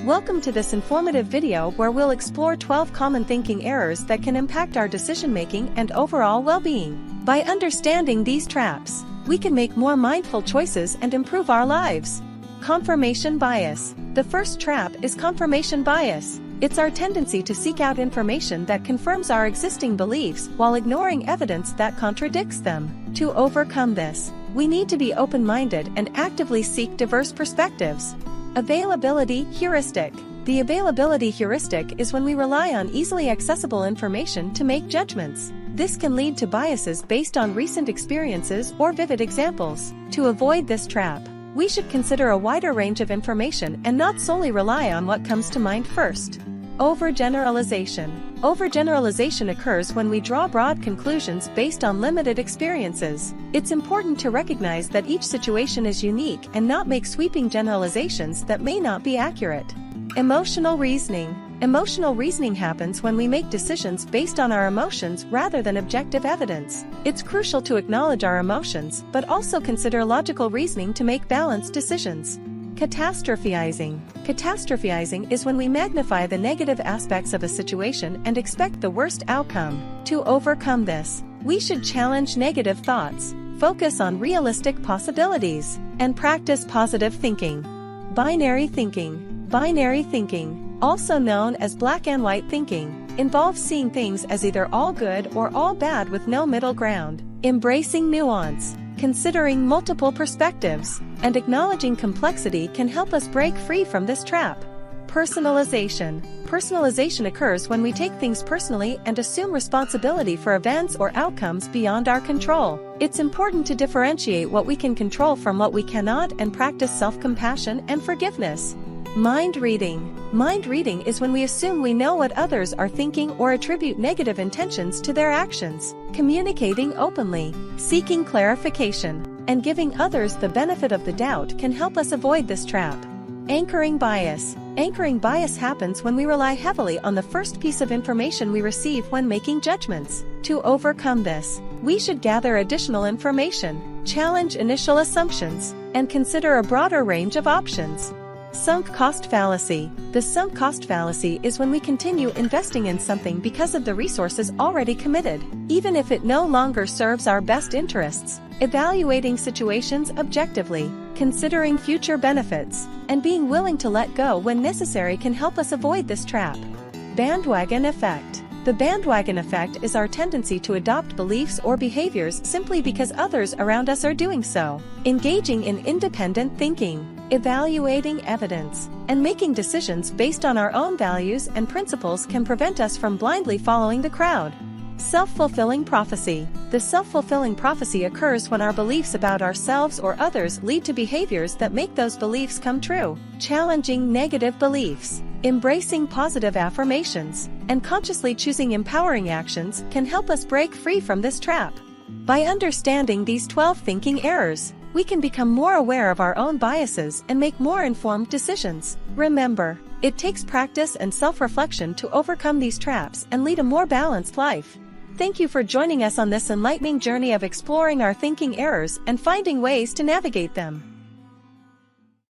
Welcome to this informative video where we'll explore 12 common thinking errors that can impact our decision-making and overall well-being. By understanding these traps, we can make more mindful choices and improve our lives. Confirmation bias. The first trap is confirmation bias. It's our tendency to seek out information that confirms our existing beliefs while ignoring evidence that contradicts them. To overcome this, we need to be open-minded and actively seek diverse perspectives. Availability heuristic. The availability heuristic is when we rely on easily accessible information to make judgments. This can lead to biases based on recent experiences or vivid examples. To avoid this trap, we should consider a wider range of information and not solely rely on what comes to mind first. Overgeneralization. Overgeneralization occurs when we draw broad conclusions based on limited experiences. It's important to recognize that each situation is unique and not make sweeping generalizations that may not be accurate. Emotional reasoning. Emotional reasoning happens when we make decisions based on our emotions rather than objective evidence. It's crucial to acknowledge our emotions, but also consider logical reasoning to make balanced decisions. Catastrophizing. Catastrophizing is when we magnify the negative aspects of a situation and expect the worst outcome. To overcome this, we should challenge negative thoughts, focus on realistic possibilities, and practice positive thinking. Binary thinking. Binary thinking, also known as black and white thinking, involves seeing things as either all good or all bad with no middle ground. Embracing nuance, considering multiple perspectives, and acknowledging complexity can help us break free from this trap. Personalization. Personalization occurs when we take things personally and assume responsibility for events or outcomes beyond our control. It's important to differentiate what we can control from what we cannot and practice self-compassion and forgiveness. Mind reading. Mind reading is when we assume we know what others are thinking or attribute negative intentions to their actions. Communicating openly, seeking clarification, and giving others the benefit of the doubt can help us avoid this trap. Anchoring bias. Anchoring bias happens when we rely heavily on the first piece of information we receive when making judgments. To overcome this, we should gather additional information, challenge initial assumptions, and consider a broader range of options. Sunk cost fallacy. The sunk cost fallacy is when we continue investing in something because of the resources already committed, even if it no longer serves our best interests. Evaluating situations objectively, considering future benefits, and being willing to let go when necessary can help us avoid this trap. Bandwagon effect. The bandwagon effect is our tendency to adopt beliefs or behaviors simply because others around us are doing so. Engaging in independent thinking, evaluating evidence, and making decisions based on our own values and principles can prevent us from blindly following the crowd. Self-fulfilling prophecy. The self-fulfilling prophecy occurs when our beliefs about ourselves or others lead to behaviors that make those beliefs come true. Challenging negative beliefs, embracing positive affirmations, and consciously choosing empowering actions can help us break free from this trap. By understanding these 12 thinking errors, we can become more aware of our own biases and make more informed decisions. Remember, it takes practice and self-reflection to overcome these traps and lead a more balanced life. Thank you for joining us on this enlightening journey of exploring our thinking errors and finding ways to navigate them.